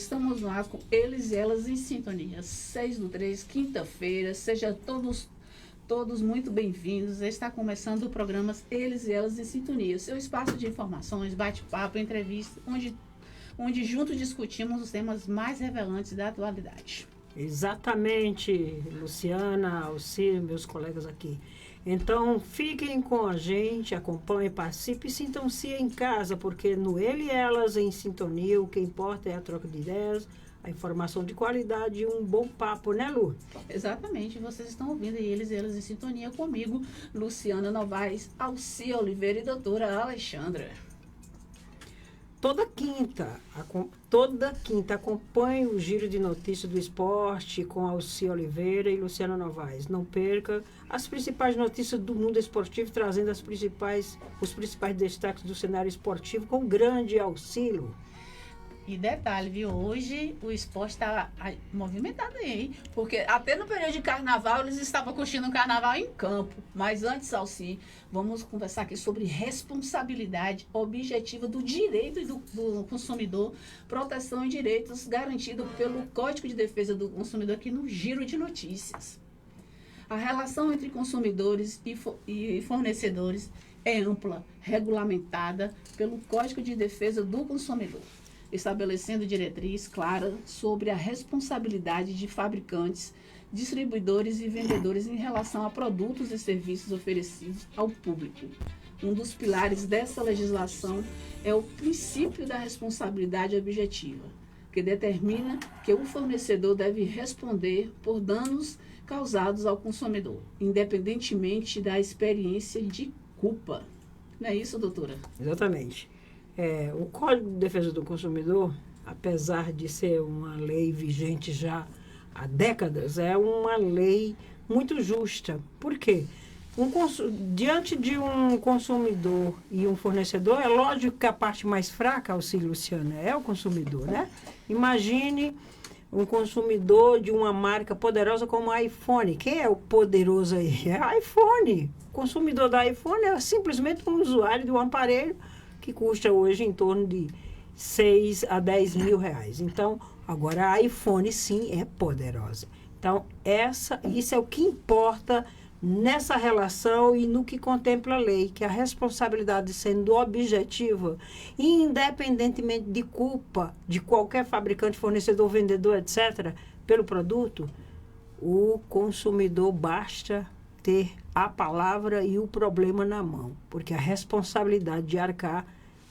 estamos lá com eles e elas em sintonia. 6/3, quinta-feira, sejam todos muito bem-vindos. Está começando o programa Eles e Elas em Sintonia, seu espaço de informações, bate-papo, entrevista, onde juntos discutimos os temas mais relevantes da atualidade. Exatamente, Luciana, Alcir, meus colegas aqui. Então, fiquem com a gente, acompanhem, participem e sintam-se em casa, porque no Ele e Elas em Sintonia, o que importa é a troca de ideias, a informação de qualidade e um bom papo, né, Lu? Exatamente, vocês estão ouvindo Eles e Elas em Sintonia comigo, Luciana Novaes, Alcir Oliveira e doutora Alexandra. Toda quinta acompanhe o giro de notícias do esporte com Alcir Oliveira e Luciana Novaes. Não perca as principais notícias do mundo esportivo, trazendo os principais destaques do cenário esportivo com grande auxílio. E detalhe, viu? Hoje o esporte está movimentado aí, hein? Porque até no período de carnaval eles estavam curtindo o carnaval em campo. Mas antes, Alcir, vamos conversar aqui sobre responsabilidade objetiva do direito do consumidor, proteção e direitos garantidos pelo Código de Defesa do Consumidor aqui no Giro de Notícias. A relação entre consumidores e fornecedores é ampla, regulamentada pelo Código de Defesa do Consumidor, estabelecendo diretriz clara sobre a responsabilidade de fabricantes, distribuidores e vendedores em relação a produtos e serviços oferecidos ao público. Um dos pilares dessa legislação é o princípio da responsabilidade objetiva, que determina que o fornecedor deve responder por danos causados ao consumidor, independentemente da experiência de culpa. Não é isso, doutora? Exatamente. O Código de Defesa do Consumidor, apesar de ser uma lei vigente já há décadas, é uma lei muito justa. Por quê? Diante de um consumidor e um fornecedor, é lógico que a parte mais fraca, Alcir, Luciana, é o consumidor, né? Imagine um consumidor de uma marca poderosa como a iPhone. Quem é o poderoso aí? É a iPhone. O consumidor da iPhone é simplesmente um usuário de um aparelho que custa hoje em torno de 6 a 10 mil reais. Então, agora a iPhone sim é poderosa. Então, isso é o que importa nessa relação e no que contempla a lei, que a responsabilidade sendo objetiva, independentemente de culpa de qualquer fabricante, fornecedor, vendedor, etc., pelo produto, o consumidor basta ter a palavra e o problema na mão, porque a responsabilidade de arcar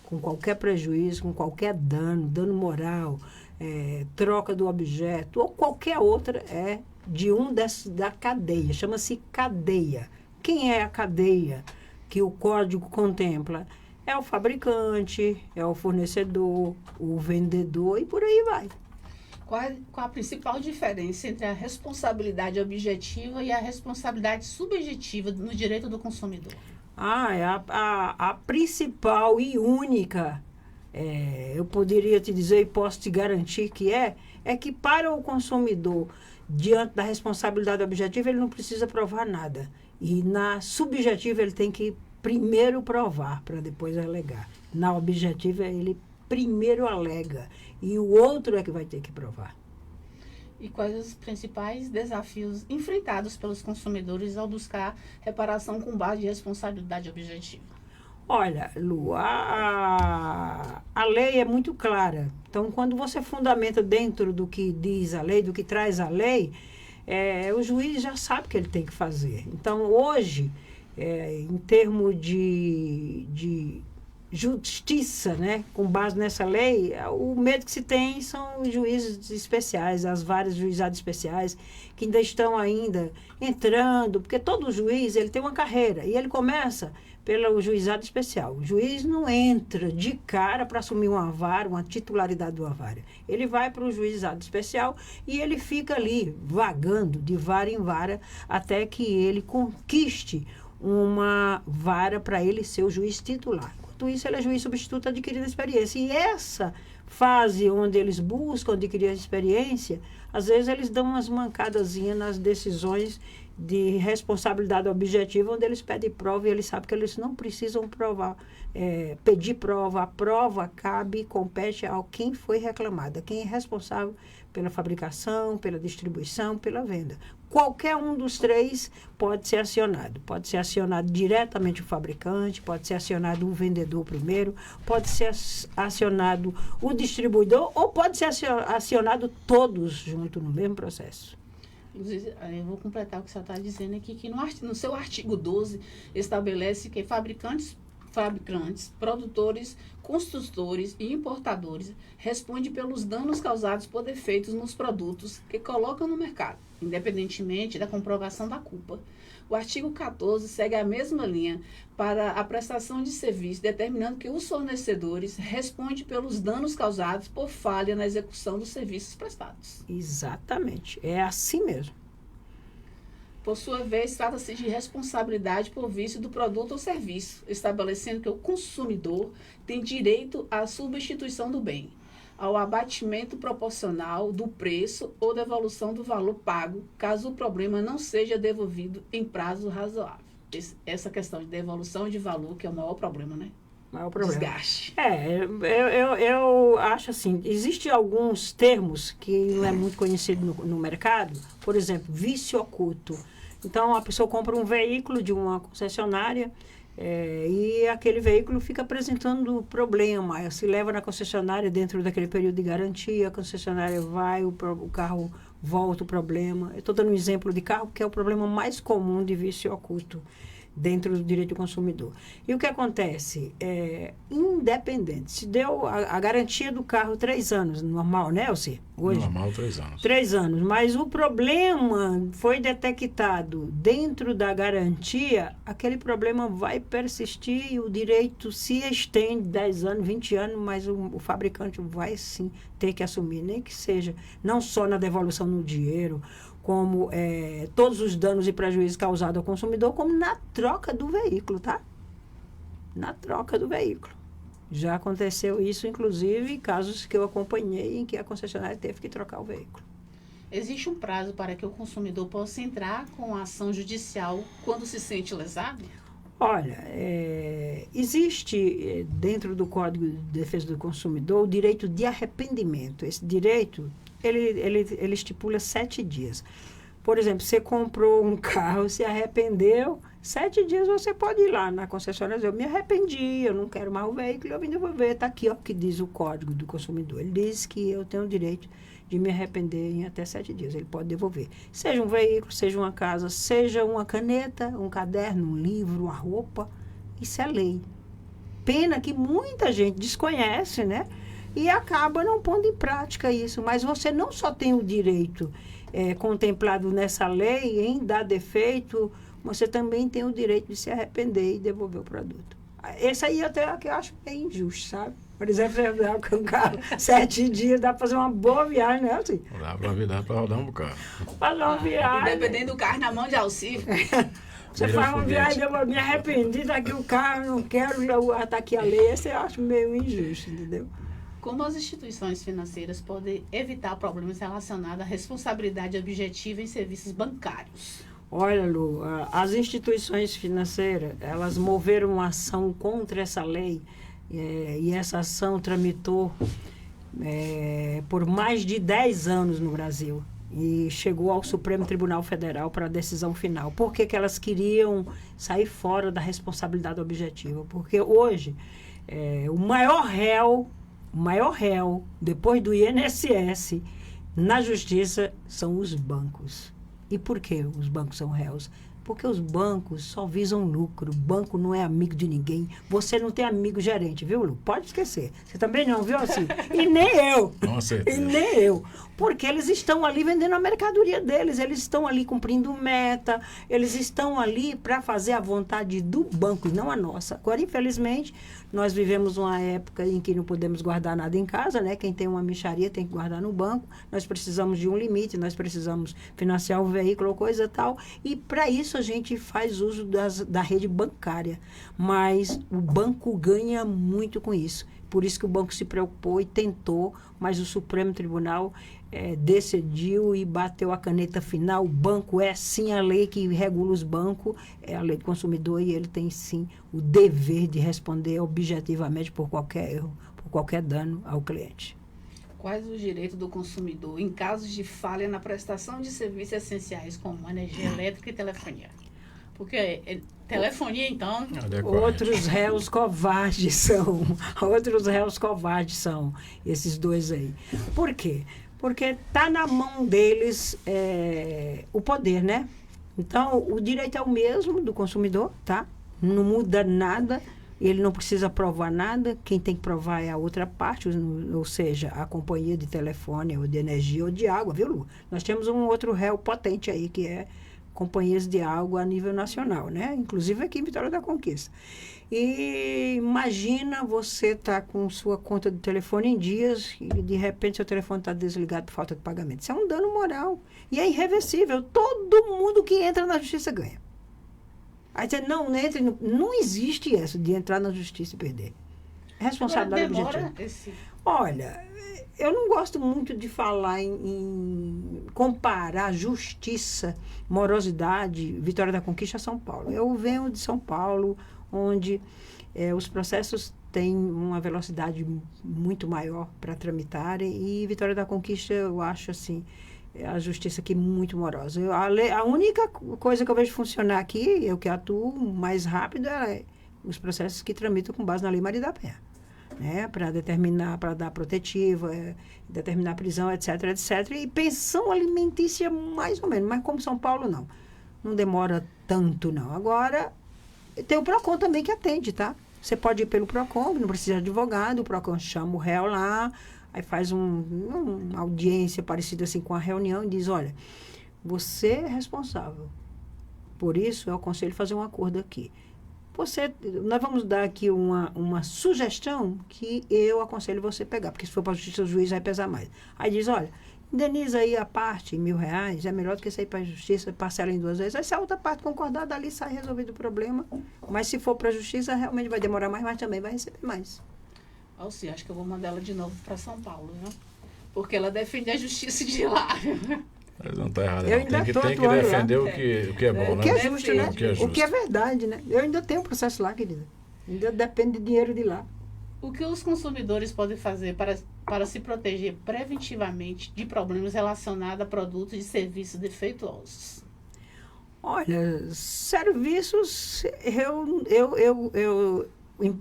com qualquer prejuízo, com qualquer dano moral, troca do objeto ou qualquer outra é de da cadeia, chama-se cadeia. Quem é a cadeia que o código contempla? É o fabricante, é o fornecedor, o vendedor e por aí vai. Qual a principal diferença entre a responsabilidade objetiva e a responsabilidade subjetiva no direito do consumidor? A principal e única, eu poderia te dizer e posso te garantir que é que para o consumidor, diante da responsabilidade objetiva, ele não precisa provar nada. E na subjetiva ele tem que primeiro provar para depois alegar. Na objetiva ele primeiro alega e o outro é que vai ter que provar. E quais os principais desafios enfrentados pelos consumidores ao buscar reparação com base de responsabilidade objetiva? Olha, Lu, a lei é muito clara. Então, quando você fundamenta dentro do que diz a lei, do que traz a lei, o juiz já sabe o que ele tem que fazer. Então, hoje, em termos de justiça, né, com base nessa lei, o medo que se tem são os juízes especiais, as várias juizados especiais que ainda estão entrando, porque todo juiz ele tem uma carreira e ele começa pelo juizado especial. O juiz não entra de cara para assumir uma vara, uma titularidade de uma vara. Ele vai para o juizado especial e ele fica ali vagando de vara em vara até que ele conquiste uma vara para ele ser o juiz titular. Isso, ele é juiz substituto adquirindo experiência. E essa fase onde eles buscam adquirir a experiência, às vezes eles dão umas mancadazinhas nas decisões de responsabilidade objetiva, onde eles pedem prova e eles sabem que eles não precisam provar, pedir prova. A prova cabe e compete ao quem foi reclamado, quem é responsável pela fabricação, pela distribuição, pela venda. Qualquer um dos três pode ser acionado. Pode ser acionado diretamente o fabricante, pode ser acionado o vendedor primeiro, pode ser acionado o distribuidor ou pode ser acionado todos juntos no mesmo processo. Inclusive, eu vou completar o que você está dizendo aqui, que no seu artigo 12 estabelece que fabricantes, produtores, construtores e importadores respondem pelos danos causados por defeitos nos produtos que colocam no mercado, independentemente da comprovação da culpa. O artigo 14 segue a mesma linha para a prestação de serviço, determinando que os fornecedores respondem pelos danos causados por falha na execução dos serviços prestados. Exatamente, é assim mesmo. Por sua vez, trata-se de responsabilidade por vício do produto ou serviço, estabelecendo que o consumidor tem direito à substituição do bem, ao abatimento proporcional do preço ou devolução do valor pago, caso o problema não seja devolvido em prazo razoável. Essa questão de devolução de valor que é o maior problema, né? Maior problema. Desgaste. Eu acho assim, existem alguns termos que não é muito conhecido no mercado, por exemplo, vício oculto. Então, a pessoa compra um veículo de uma concessionária e aquele veículo fica apresentando problema. Se leva na concessionária dentro daquele período de garantia, a concessionária vai, o carro volta o problema. Eu estou dando um exemplo de carro, que é o problema mais comum de vício oculto dentro do direito do consumidor. E o que acontece? Independente, se deu a garantia do carro 3 anos, normal, né, Elci? Hoje, normal, 3 anos. 3 anos, mas o problema foi detectado dentro da garantia, aquele problema vai persistir e o direito se estende 10 anos, 20 anos, mas o fabricante vai sim ter que assumir, nem que seja, não só na devolução no dinheiro, como todos os danos e prejuízos causados ao consumidor, como na troca do veículo, tá? Na troca do veículo. Já aconteceu isso, inclusive, em casos que eu acompanhei, em que a concessionária teve que trocar o veículo. Existe um prazo para que o consumidor possa entrar com a ação judicial quando se sente lesado? Olha, existe dentro do Código de Defesa do Consumidor o direito de arrependimento. Esse direito ele estipula 7 dias. Por exemplo, você comprou um carro, se arrependeu, 7 dias você pode ir lá na concessionária e dizer, eu me arrependi, eu não quero mais o veículo, eu vim devolver. Está aqui, ó, o que diz o Código do Consumidor. Ele diz que eu tenho o direito de me arrepender em até 7 dias. Ele pode devolver. Seja um veículo, seja uma casa, seja uma caneta, um caderno, um livro, uma roupa. Isso é lei. Pena que muita gente desconhece, né? E acaba não pondo em prática isso. Mas você não só tem o direito contemplado nessa lei em dar defeito, você também tem o direito de se arrepender e devolver o produto. Esse aí até que eu acho meio injusto, sabe? Por exemplo, você vai com um carro 7 dias, dá para fazer uma boa viagem, né, assim? Dá para rodar um bocado. Fazer uma viagem. Dependendo do carro na mão de Alcir. Você faz uma viagem, eu me arrependi daqui o carro, não quero, tá aqui a lei. Esse eu acho meio injusto, entendeu? Como as instituições financeiras podem evitar problemas relacionados à responsabilidade objetiva em serviços bancários? Olha, Lu, as instituições financeiras, elas moveram uma ação contra essa lei e essa ação tramitou por mais de 10 anos no Brasil e chegou ao Supremo Tribunal Federal para a decisão final. Por que elas queriam sair fora da responsabilidade objetiva? Porque hoje o maior réu, depois do INSS, na justiça, são os bancos. E por que os bancos são réus? Porque os bancos só visam lucro. O banco não é amigo de ninguém. Você não tem amigo gerente, viu, Lu? Pode esquecer. Você também não, viu, assim? E nem eu. Com certeza. E nem eu. Porque eles estão ali vendendo a mercadoria deles. Eles estão ali cumprindo meta. Eles estão ali para fazer a vontade do banco e não a nossa. Agora, infelizmente, nós vivemos uma época em que não podemos guardar nada em casa, né? Quem tem uma mixaria tem que guardar no banco. Nós precisamos de um limite, nós precisamos financiar um veículo ou coisa tal. E para isso isso a gente faz uso da rede bancária. Mas o banco ganha muito com isso. Por isso que o banco se preocupou e tentou, mas o Supremo Tribunal decidiu e bateu a caneta final. O banco é sim a lei que regula os bancos, é a lei do consumidor, e ele tem sim o dever de responder objetivamente por qualquer erro, por qualquer dano ao cliente. Quais os direitos do consumidor em casos de falha na prestação de serviços essenciais como energia elétrica e telefonia? Porque telefonia, então... Outros réus covardes são. Outros réus covardes são esses dois aí. Por quê? Porque está na mão deles o poder, né? Então, o direito é o mesmo do consumidor, tá? Não muda nada. Ele não precisa provar nada. Quem tem que provar é a outra parte, ou seja, a companhia de telefone, ou de energia, ou de água, viu, Lu? Nós temos um outro réu potente aí, que é companhias de água a nível nacional, né? Inclusive aqui em Vitória da Conquista. E imagina você estar com sua conta de telefone em dias e de repente seu telefone está desligado por falta de pagamento. Isso é um dano moral. E é irreversível. Todo mundo que entra na justiça ganha. Aí você não existe isso de entrar na justiça e perder. Responsabilidade objetiva. Olha, eu não gosto muito de falar em comparar justiça, morosidade, Vitória da Conquista a São Paulo. Eu venho de São Paulo, onde os processos têm uma velocidade muito maior para tramitarem, e Vitória da Conquista, eu acho assim, a justiça aqui muito morosa. A única coisa que eu vejo funcionar aqui, eu que atuo mais rápido, é os processos que tramitam com base na Lei Maria da Penha. Né, para determinar, para dar protetiva, determinar prisão, etc, etc. E pensão alimentícia, mais ou menos. Mas como São Paulo, não demora tanto, não. Agora, tem o PROCON também que atende, tá? Você pode ir pelo PROCON, não precisa de advogado, o PROCON chama o réu lá, aí faz uma audiência parecida assim com a reunião e diz, olha, você é responsável. Por isso, eu aconselho fazer um acordo aqui. Nós vamos dar aqui uma sugestão que eu aconselho você pegar, porque se for para a justiça, o juiz vai pesar mais. Aí diz, olha, indeniza aí a parte em R$1.000, é melhor do que sair para a justiça, parcela em 2 vezes. Aí se a outra parte concordar, dali sai resolvido o problema. Mas se for para a justiça, realmente vai demorar mais, mas também vai receber mais. Alci, acho que eu vou mandar ela de novo para São Paulo, viu? Porque ela defende a justiça de lá, viu? Mas não está errado. Tem que defender o que é bom, né? O que é justo, né? O que é verdade, né? Eu ainda tenho um processo lá, querida. Ainda depende de dinheiro de lá. O que os consumidores podem fazer para se proteger preventivamente de problemas relacionados a produtos e serviços defeituosos? Olha, serviços,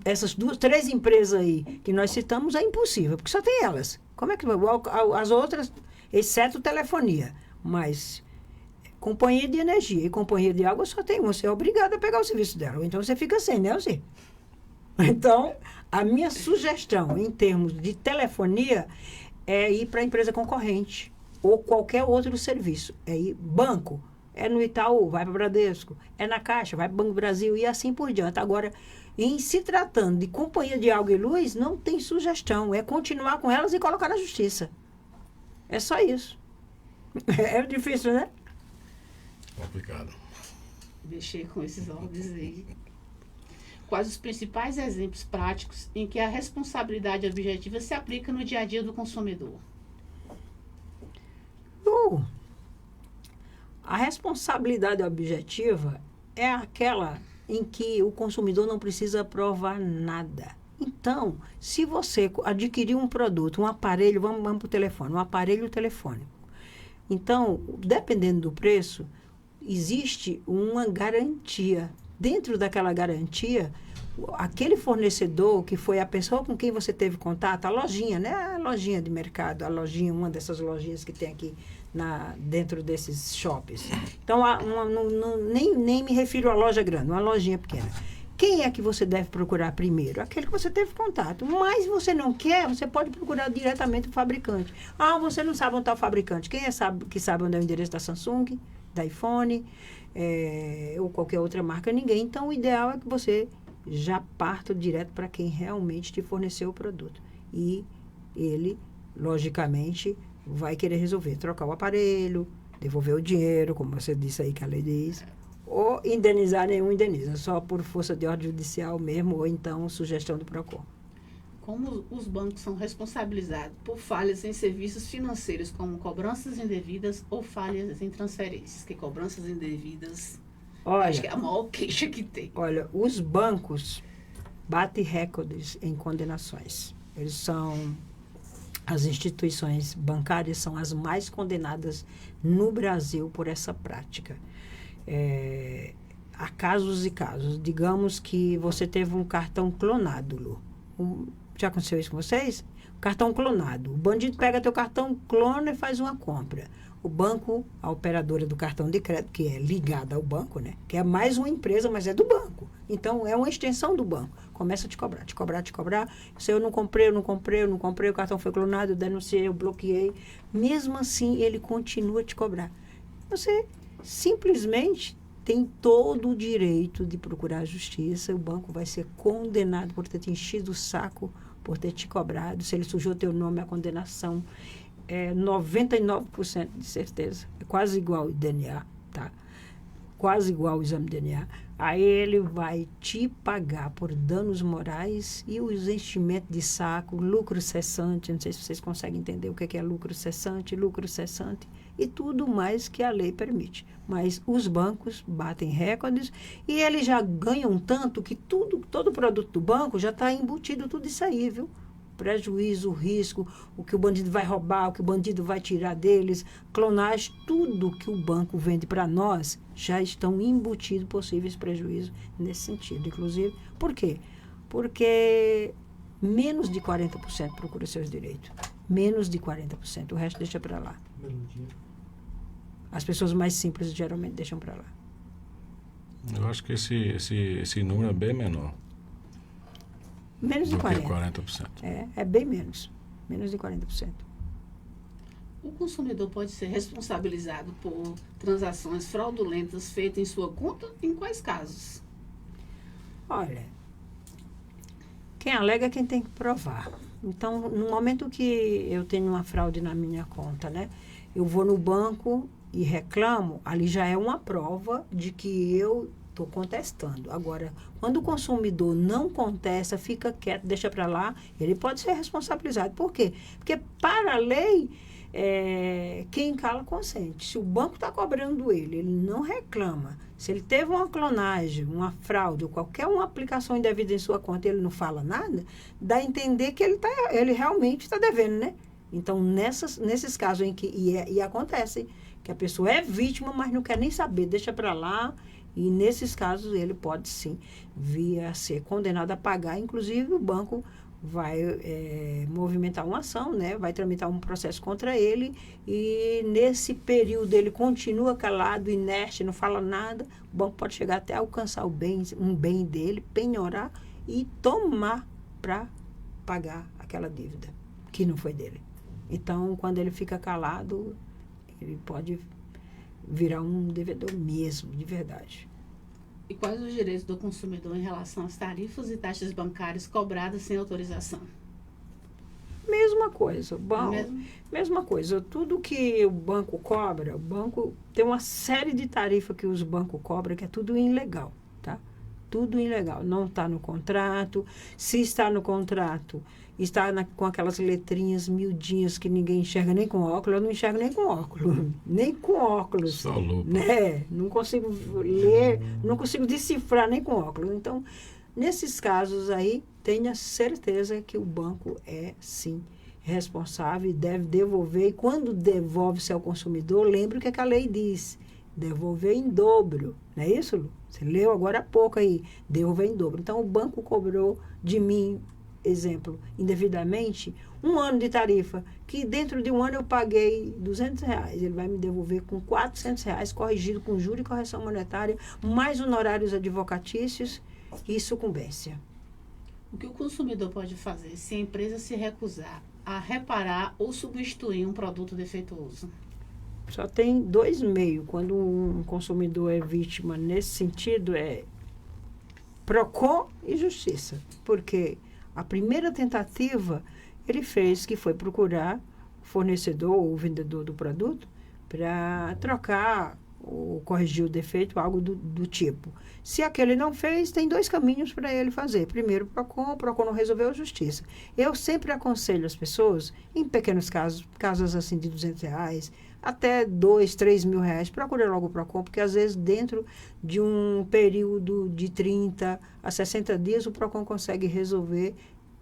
essas 3 empresas aí que nós citamos é impossível, porque só tem elas. Como é que as outras, exceto telefonia, mas companhia de energia e companhia de água só tem uma, você é obrigado a pegar o serviço dela, ou então você fica sem, né, Alci? Então, a minha sugestão em termos de telefonia é ir para a empresa concorrente ou qualquer outro serviço. É ir banco, é no Itaú, vai para o Bradesco, é na Caixa, vai para o Banco do Brasil e assim por diante. Agora, em se tratando de companhia de água e luz, não tem sugestão, é continuar com elas e colocar na justiça. É só isso. É difícil, né? Complicado. Mexer com esses ordens aí. Quais os principais exemplos práticos em que a responsabilidade objetiva se aplica no dia a dia do consumidor? A responsabilidade objetiva é aquela em que o consumidor não precisa provar nada. Então, se você adquirir um produto, um aparelho, vamos para o telefone, um aparelho telefônico. Então, dependendo do preço, existe uma garantia. Dentro daquela garantia, aquele fornecedor, que foi a pessoa com quem você teve contato, a lojinha, né? A lojinha de mercado, a lojinha, uma dessas lojinhas que tem aqui dentro desses shoppings. Então, nem me refiro à loja grande, uma lojinha pequena. Quem é que você deve procurar primeiro? Aquele que você teve contato. Mas você não quer, você pode procurar diretamente o fabricante. Ah, você não sabe onde está o fabricante. Quem que sabe onde é o endereço da Samsung, da iPhone, ou qualquer outra marca? Ninguém. Então, o ideal é que você já parta direto para quem realmente te forneceu o produto. E ele, logicamente, vai querer resolver. Trocar o aparelho, devolver o dinheiro, como você disse aí que a lei diz, ou indenizar, nenhum indeniza, só por força de ordem judicial mesmo, ou então sugestão do PROCON. Como os bancos são responsabilizados por falhas em serviços financeiros, como cobranças indevidas ou falhas em transferências? Que cobranças indevidas, acho que é a maior queixa que tem. Olha, os bancos batem recordes em condenações. Eles são... As instituições bancárias são as mais condenadas no Brasil por essa prática. Há casos e casos. Digamos que você teve um cartão clonado, Lu. Já aconteceu isso com vocês? Cartão clonado. O bandido pega teu cartão, clona e faz uma compra. O banco, a operadora do cartão de crédito, que é ligada ao banco, né? Que é mais uma empresa, mas é do banco. Então, é uma extensão do banco. Começa a te cobrar. Se eu não comprei, o cartão foi clonado, eu denunciei, eu bloqueei. Mesmo assim, ele continua a te cobrar. Você simplesmente tem todo o direito de procurar a justiça. O banco vai ser condenado por ter te enchido o saco, por ter te cobrado. Se ele sujou teu nome, a condenação é 99% de certeza. É quase igual o DNA, tá? Quase igual o exame de DNA. Aí ele vai te pagar por danos morais e os enchimentos de saco, lucro cessante. Não sei se vocês conseguem entender o que é lucro cessante e tudo mais que a lei permite. Mas os bancos batem recordes e eles já ganham tanto que todo produto do banco já está embutido tudo isso aí, viu? Prejuízo, risco, o que o bandido vai roubar, o que o bandido vai tirar deles, clonagem, tudo que o banco vende para nós já estão embutidos possíveis prejuízos nesse sentido. Inclusive, por quê? Porque menos de 40% procura seus direitos. Menos de 40%. O resto deixa para lá. As pessoas mais simples geralmente deixam para lá. Eu acho que esse número é bem menor. Menos de 40%. 40%. É bem menos. Menos de 40%. O consumidor pode ser responsabilizado por transações fraudulentas feitas em sua conta? Em quais casos? Olha, quem alega é quem tem que provar. Então, no momento que eu tenho uma fraude na minha conta, né? Eu vou no banco e reclamo, ali já é uma prova de que eu estou contestando. Agora, quando o consumidor não contesta, fica quieto, deixa para lá, ele pode ser responsabilizado. Por quê? Porque, para a lei, quem cala consente. Se o banco está cobrando ele não reclama. Se ele teve uma clonagem, uma fraude, ou qualquer uma aplicação indevida em sua conta e ele não fala nada, dá a entender que ele realmente está devendo, né? Então, nesses casos em que e acontece, que a pessoa é vítima, mas não quer nem saber, deixa para lá. E nesses casos ele pode sim vir a ser condenado a pagar. Inclusive o banco vai movimentar uma ação, né? Vai tramitar um processo contra ele e nesse período ele continua calado, inerte, não fala nada. O banco pode chegar até alcançar um bem dele, penhorar e tomar para pagar aquela dívida que não foi dele. Então, quando ele fica calado, ele pode virar um devedor mesmo, de verdade. E quais os direitos do consumidor em relação às tarifas e taxas bancárias cobradas sem autorização? Mesma coisa. Mesma coisa. Tudo que o banco cobra, o banco tem uma série de tarifas que os bancos cobram que é tudo ilegal, tá? Tudo ilegal. Não está no contrato. Se está no contrato, está com aquelas letrinhas miudinhas que ninguém enxerga nem com óculos. Eu não enxergo nem com óculos. Nem com óculos. Só lupa. Né? Não consigo ler, não consigo decifrar nem com óculos. Então, nesses casos aí, tenha certeza que o banco é, sim, responsável e deve devolver. E quando devolve-se ao consumidor, lembre o que a lei diz. Devolver em dobro. Não é isso, Lu? Você leu agora há pouco aí. Devolver em dobro. Então, o banco cobrou de mim, exemplo, indevidamente, 1 ano de tarifa, que dentro de 1 ano eu paguei R$200. Ele vai me devolver com R$400, corrigido com juros e correção monetária, mais honorários advocatícios e sucumbência. O que o consumidor pode fazer se a empresa se recusar a reparar ou substituir um produto defeituoso? Só tem 2 meios. Quando um consumidor é vítima nesse sentido, é PROCON e justiça. Porque a primeira tentativa ele fez, que foi procurar o fornecedor ou o vendedor do produto para trocar ou corrigir o defeito, algo do tipo. Se aquele não fez, tem 2 caminhos para ele fazer. Primeiro, o PROCON não resolveu, a Justiça. Eu sempre aconselho as pessoas, em pequenos casos assim de R$200, até 2, 3 mil reais, procure logo o PROCON, porque às vezes dentro de um período de 30 a 60 dias, o PROCON consegue resolver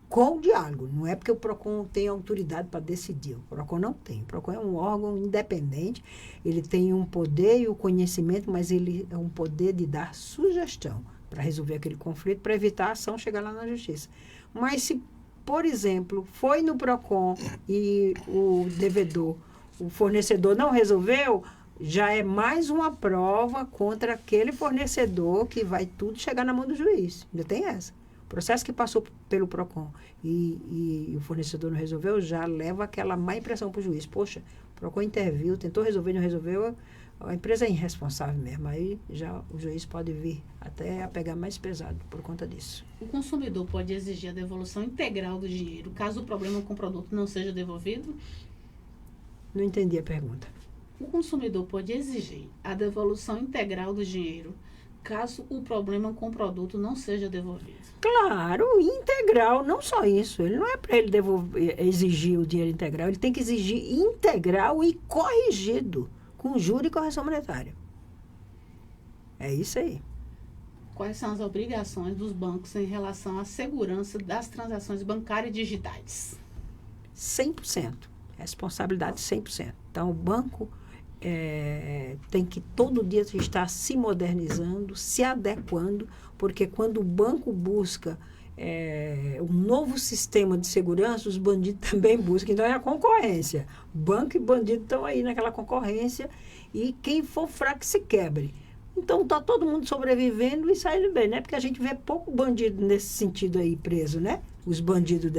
com o diálogo. Não é porque o PROCON tem autoridade para decidir. O PROCON não tem. O PROCON é um órgão independente. Ele tem um poder e o conhecimento, mas ele é um poder de dar sugestão para resolver aquele conflito, para evitar a ação chegar lá na Justiça. Mas se, por exemplo, foi no PROCON e o devedor, o fornecedor não resolveu, já é mais uma prova contra aquele fornecedor que vai tudo chegar na mão do juiz. Ainda tem essa. O processo que passou pelo PROCON e o fornecedor não resolveu, já leva aquela má impressão para o juiz. Poxa, o PROCON interviu, tentou resolver, não resolveu, a empresa é irresponsável mesmo. Aí já o juiz pode vir até a pegar mais pesado por conta disso. O consumidor pode exigir a devolução integral do dinheiro, caso o problema com o produto não seja devolvido? Não entendi a pergunta. O consumidor pode exigir a devolução integral do dinheiro, caso o problema com o produto não seja devolvido. Claro, integral, não só isso. Ele não é para ele exigir o dinheiro integral, ele tem que exigir integral e corrigido, com juros e correção monetária. É isso aí. Quais são as obrigações dos bancos em relação à segurança das transações bancárias digitais? 100%. Responsabilidade 100%. Então, o banco tem que todo dia estar se modernizando, se adequando, porque quando o banco busca um novo sistema de segurança, os bandidos também buscam. Então, é a concorrência. Banco e bandido estão aí naquela concorrência e quem for fraco se quebre. Então, está todo mundo sobrevivendo e saindo bem, né? Porque a gente vê pouco bandido nesse sentido aí preso, né? Os bandidos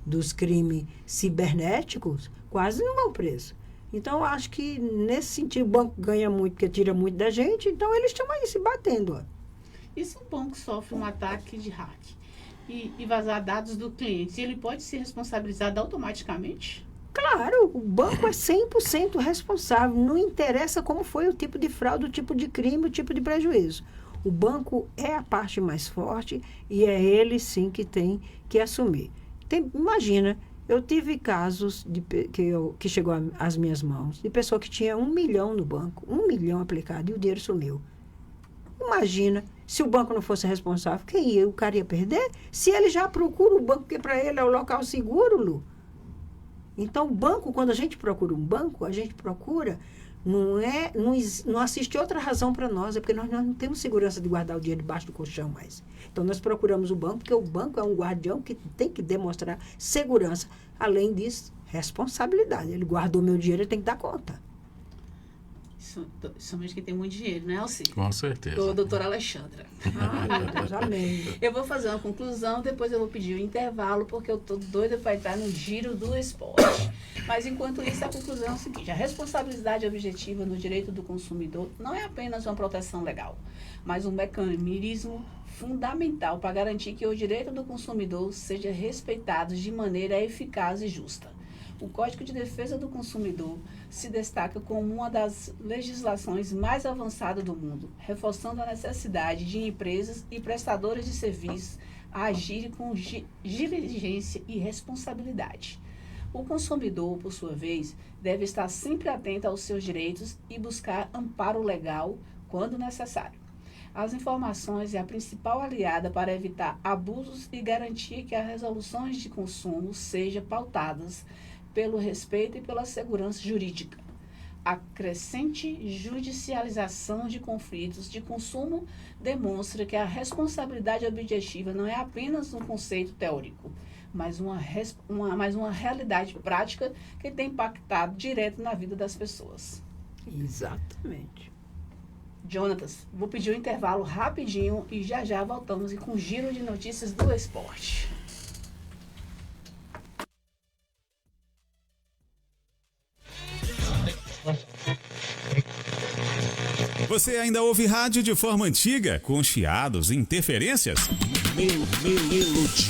dos crimes cibernéticos quase não vão presos. Então, eu acho que nesse sentido o banco ganha muito, porque tira muito da gente, então eles estão aí se batendo. Ó. E se o banco sofre um ataque de hack e vazar dados do cliente, ele pode ser responsabilizado automaticamente? Claro, o banco é 100% responsável, não interessa como foi o tipo de fraude, o tipo de crime, o tipo de prejuízo. O banco é a parte mais forte e é ele sim que tem que assumir. Imagina, eu tive casos que chegou às minhas mãos de pessoa que tinha 1 milhão no banco, 1 milhão aplicado e o dinheiro sumiu. Imagina, se o banco não fosse responsável, o cara ia perder? Se ele já procura o banco, porque para ele é o local seguro, Lu. Então, o banco, quando a gente procura um banco, a gente procura, não assiste outra razão para nós, é porque nós não temos segurança de guardar o dinheiro debaixo do colchão mais. Então, nós procuramos o banco, porque o banco é um guardião que tem que demonstrar segurança. Além disso, responsabilidade. Ele guardou meu dinheiro, ele tem que dar conta. Somente quem tem muito dinheiro, né, Alci? Com certeza. Doutora Alexandra. Meu Deus, amém. Eu vou fazer uma conclusão, depois eu vou pedir o intervalo, porque eu tô doida para entrar no giro do esporte. Mas, enquanto isso, a conclusão é o seguinte: a responsabilidade objetiva no direito do consumidor não é apenas uma proteção legal, mas um mecanismo fundamental para garantir que o direito do consumidor seja respeitado de maneira eficaz e justa. O Código de Defesa do Consumidor se destaca como uma das legislações mais avançadas do mundo, reforçando a necessidade de empresas e prestadores de serviços a agirem com diligência e responsabilidade. O consumidor, por sua vez, deve estar sempre atento aos seus direitos e buscar amparo legal quando necessário. As informações é a principal aliada para evitar abusos e garantir que as resoluções de consumo sejam pautadas pelo respeito e pela segurança jurídica. A crescente judicialização de conflitos de consumo demonstra que a responsabilidade objetiva não é apenas um conceito teórico, mas uma realidade prática que tem impactado direto na vida das pessoas. Exatamente. Jonatas, vou pedir um intervalo rapidinho e já voltamos com um giro de notícias do esporte. Você ainda ouve rádio de forma antiga, com chiados e interferências? Melodia.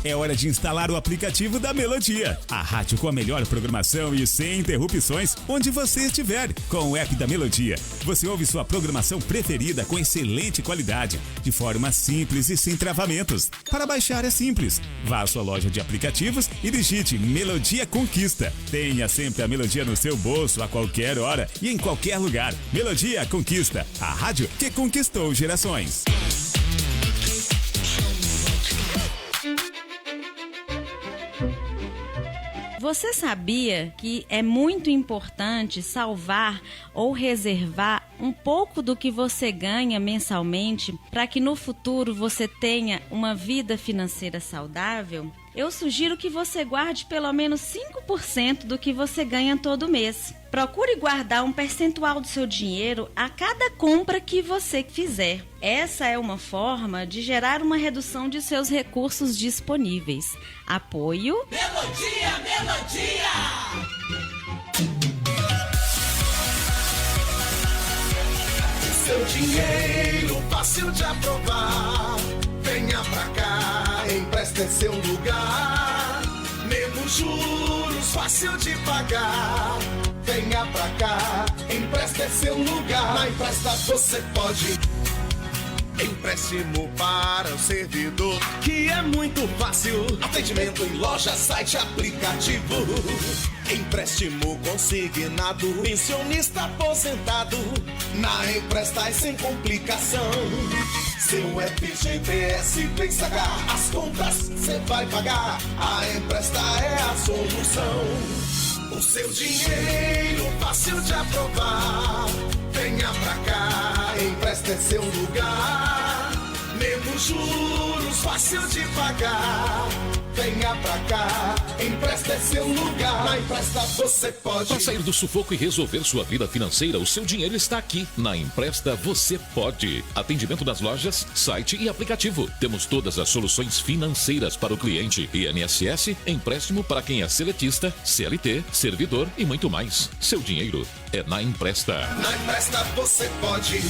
É hora de instalar o aplicativo da Melodia. A rádio com a melhor programação e sem interrupções, onde você estiver. Com o app da Melodia, você ouve sua programação preferida com excelente qualidade, de forma simples e sem travamentos. Para baixar é simples. Vá à sua loja de aplicativos e digite Melodia Conquista. Tenha sempre a Melodia no seu bolso a qualquer hora e em qualquer lugar. Melodia Conquista, a rádio que conquistou gerações. Você sabia que é muito importante salvar ou reservar um pouco do que você ganha mensalmente para que no futuro você tenha uma vida financeira saudável? Eu sugiro que você guarde pelo menos 5% do que você ganha todo mês. Procure guardar um percentual do seu dinheiro a cada compra que você fizer. Essa é uma forma de gerar uma redução de seus recursos disponíveis. Apoio Melodia, Melodia! Seu dinheiro fácil de aprovar. Venha pra cá, empresta seu lugar. Menos juros, fácil de pagar. Venha pra cá, empresta seu lugar. Na Empresta você pode. Empréstimo para o servidor, que é muito fácil. Atendimento em loja, site, aplicativo. Empréstimo consignado, pensionista aposentado. Na Empresta é sem complicação. Seu FGTS vem sacar, as contas cê vai pagar. A Empresta é a solução. O seu dinheiro fácil de aprovar. Venha pra cá, Empresta seu lugar. Menos juros, fácil de pagar. Venha pra cá, Empresta seu lugar. Na Empresta você pode. Para sair do sufoco e resolver sua vida financeira, o seu dinheiro está aqui. Na Empresta você pode. Atendimento nas lojas, site e aplicativo. Temos todas as soluções financeiras para o cliente. INSS, empréstimo para quem é seletista, CLT, servidor e muito mais. Seu dinheiro é na Empresta. Na Empresta você pode.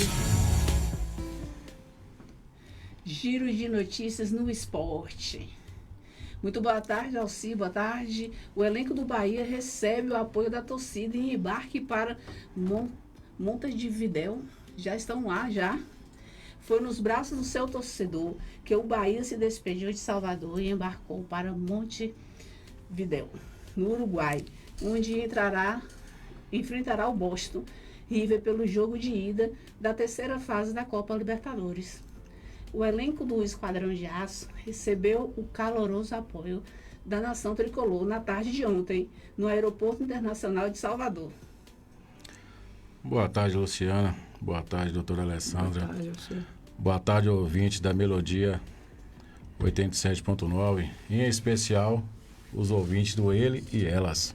Giro de notícias no esporte. Muito boa tarde, Alci, boa tarde. O elenco do Bahia recebe o apoio da torcida em embarque para Montevidéu. Já estão lá, já. Foi nos braços do seu torcedor que o Bahia se despediu de Salvador e embarcou para Montevidéu, no Uruguai, onde enfrentará o Boston River pelo jogo de ida da terceira fase da Copa Libertadores. O elenco do Esquadrão de Aço recebeu o caloroso apoio da nação tricolor na tarde de ontem, no Aeroporto Internacional de Salvador. Boa tarde, Luciana. Boa tarde, doutora Alessandra. Boa tarde, Luciana. Boa tarde, ouvinte da Melodia 87.9. Em especial, os ouvintes do Ele e Elas.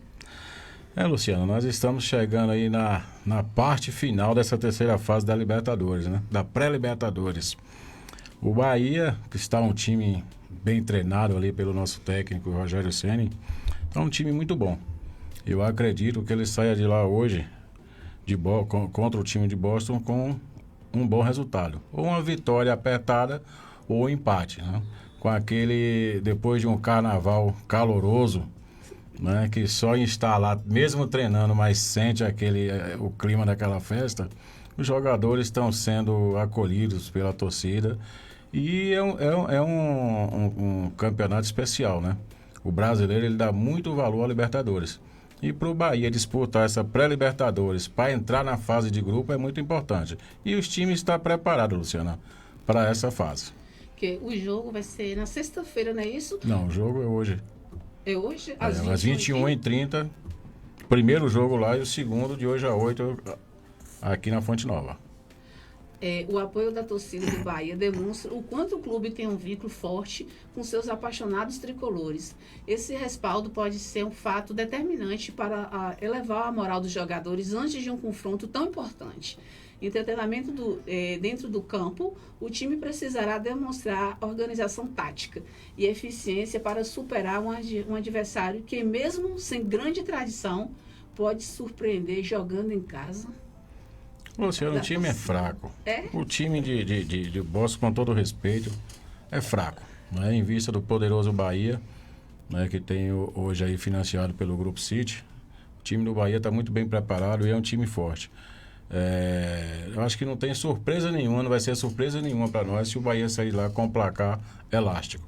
Luciana, nós estamos chegando aí na parte final dessa terceira fase da Libertadores, né? Da pré-Libertadores. O Bahia, que está um time bem treinado ali pelo nosso técnico Rogério Ceni, é um time muito bom. Eu acredito que ele saia de lá hoje contra o time de Boston com um bom resultado. Ou uma vitória apertada ou um empate, né? Com aquele, depois de um carnaval caloroso, né? Que só em estar lá, mesmo treinando, mas sente o clima daquela festa, os jogadores estão sendo acolhidos pela torcida. E é um campeonato especial, né? O brasileiro, ele dá muito valor à Libertadores. E para o Bahia disputar essa pré-Libertadores para entrar na fase de grupo é muito importante. E os times estão preparados, Luciana, para essa fase. Que o jogo vai ser na sexta-feira, não é isso? Não, o jogo é hoje. É hoje? Às 21h30. Primeiro jogo lá e o segundo de hoje às 8 aqui na Fonte Nova. O apoio da torcida do Bahia demonstra o quanto o clube tem um vínculo forte com seus apaixonados tricolores. Esse respaldo pode ser um fato determinante para elevar a moral dos jogadores antes de um confronto tão importante. Entretenimento dentro do campo, o time precisará demonstrar organização tática e eficiência para superar um adversário que, mesmo sem grande tradição, pode surpreender jogando em casa. Luciano, o time é fraco. O time de Boston, com todo respeito, é fraco. né, em vista do poderoso Bahia, né, que tem hoje aí financiado pelo Grupo City. O time do Bahia está muito bem preparado e é um time forte. Eu acho que não tem surpresa nenhuma, não vai ser surpresa nenhuma para nós se o Bahia sair lá com o placar elástico.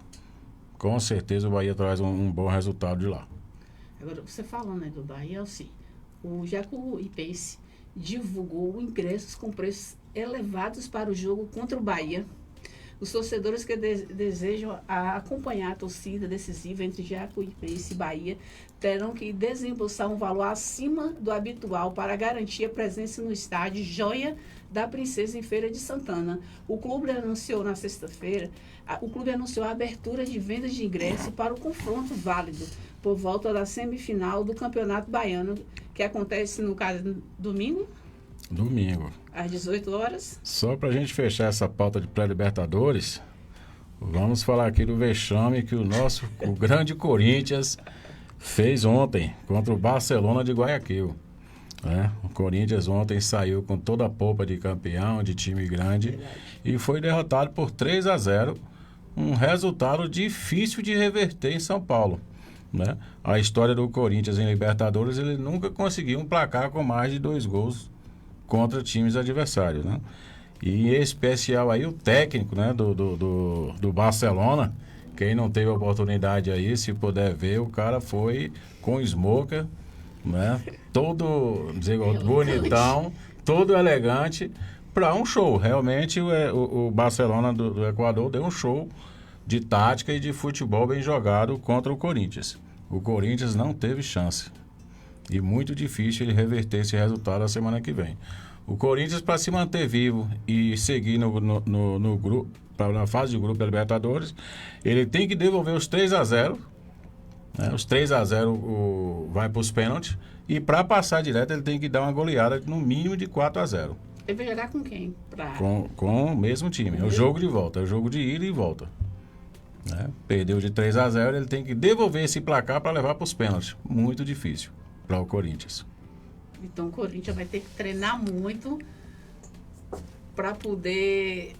Com certeza o Bahia traz um bom resultado de lá. Agora, você falando aí do Bahia, assim, o Jacuipense divulgou ingressos com preços elevados para o jogo contra o Bahia. Os torcedores que desejam acompanhar a torcida decisiva entre Jacuipense e Bahia terão que desembolsar um valor acima do habitual para garantir a presença no estádio Joia da Princesa em Feira de Santana. O clube anunciou na sexta-feira, a abertura de vendas de ingressos para o confronto válido por volta da semifinal do Campeonato Baiano, que acontece, no caso, domingo, às 18 horas. Só para a gente fechar essa pauta de pré-libertadores, vamos falar aqui do vexame que o grande Corinthians fez ontem contra o Barcelona de Guayaquil. O Corinthians ontem saiu com toda a polpa de campeão, de time grande, e foi derrotado por 3-0, um resultado difícil de reverter em São Paulo. A história do Corinthians em Libertadores, ele nunca conseguiu um placar com mais de 2 gols contra times adversários, E em especial aí o técnico, do Barcelona, quem não teve a oportunidade aí, se puder ver, o cara foi com smoker, todo bonitão, todo elegante, para um show. Realmente o Barcelona do Equador deu um show de tática e de futebol bem jogado contra o Corinthians. O Corinthians não teve chance. E muito difícil ele reverter esse resultado a semana que vem. O Corinthians, para se manter vivo e seguir no grupo, na fase de grupo da Libertadores, ele tem que devolver os 3-0. Os 3-0 vai para os pênaltis. E para passar direto, ele tem que dar uma goleada no mínimo de 4-0. Ele vai jogar com quem? Com o mesmo time. É o jogo de volta, é o jogo de ida e volta. Perdeu de 3-0, ele tem que devolver esse placar para levar para os pênaltis. Muito difícil para o Corinthians. Então o Corinthians vai ter que treinar muito para poder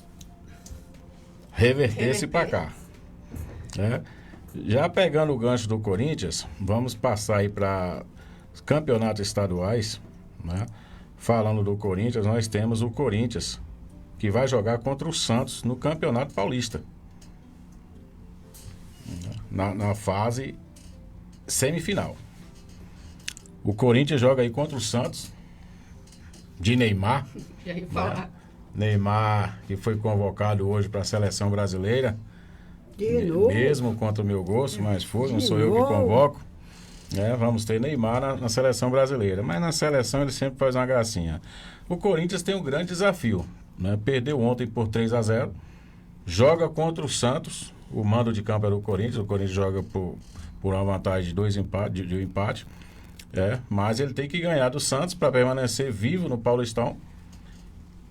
reverter esse placar. Já pegando o gancho do Corinthians, vamos passar aí para os campeonatos estaduais. Falando do Corinthians, nós temos o Corinthians, que vai jogar contra o Santos no Campeonato Paulista. Na fase semifinal. O Corinthians joga aí contra o Santos, de Neymar. Já ia falar. Neymar, que foi convocado hoje para a seleção brasileira. De novo? Mesmo contra o meu gosto, mas foi, não sou eu que convoco. Vamos ter Neymar na seleção brasileira. Mas na seleção ele sempre faz uma gracinha. O Corinthians tem um grande desafio. Perdeu ontem por 3-0. Joga contra o Santos. O mando de campo é do Corinthians. O Corinthians joga por uma vantagem de um empate. Mas ele tem que ganhar do Santos para permanecer vivo no Paulistão.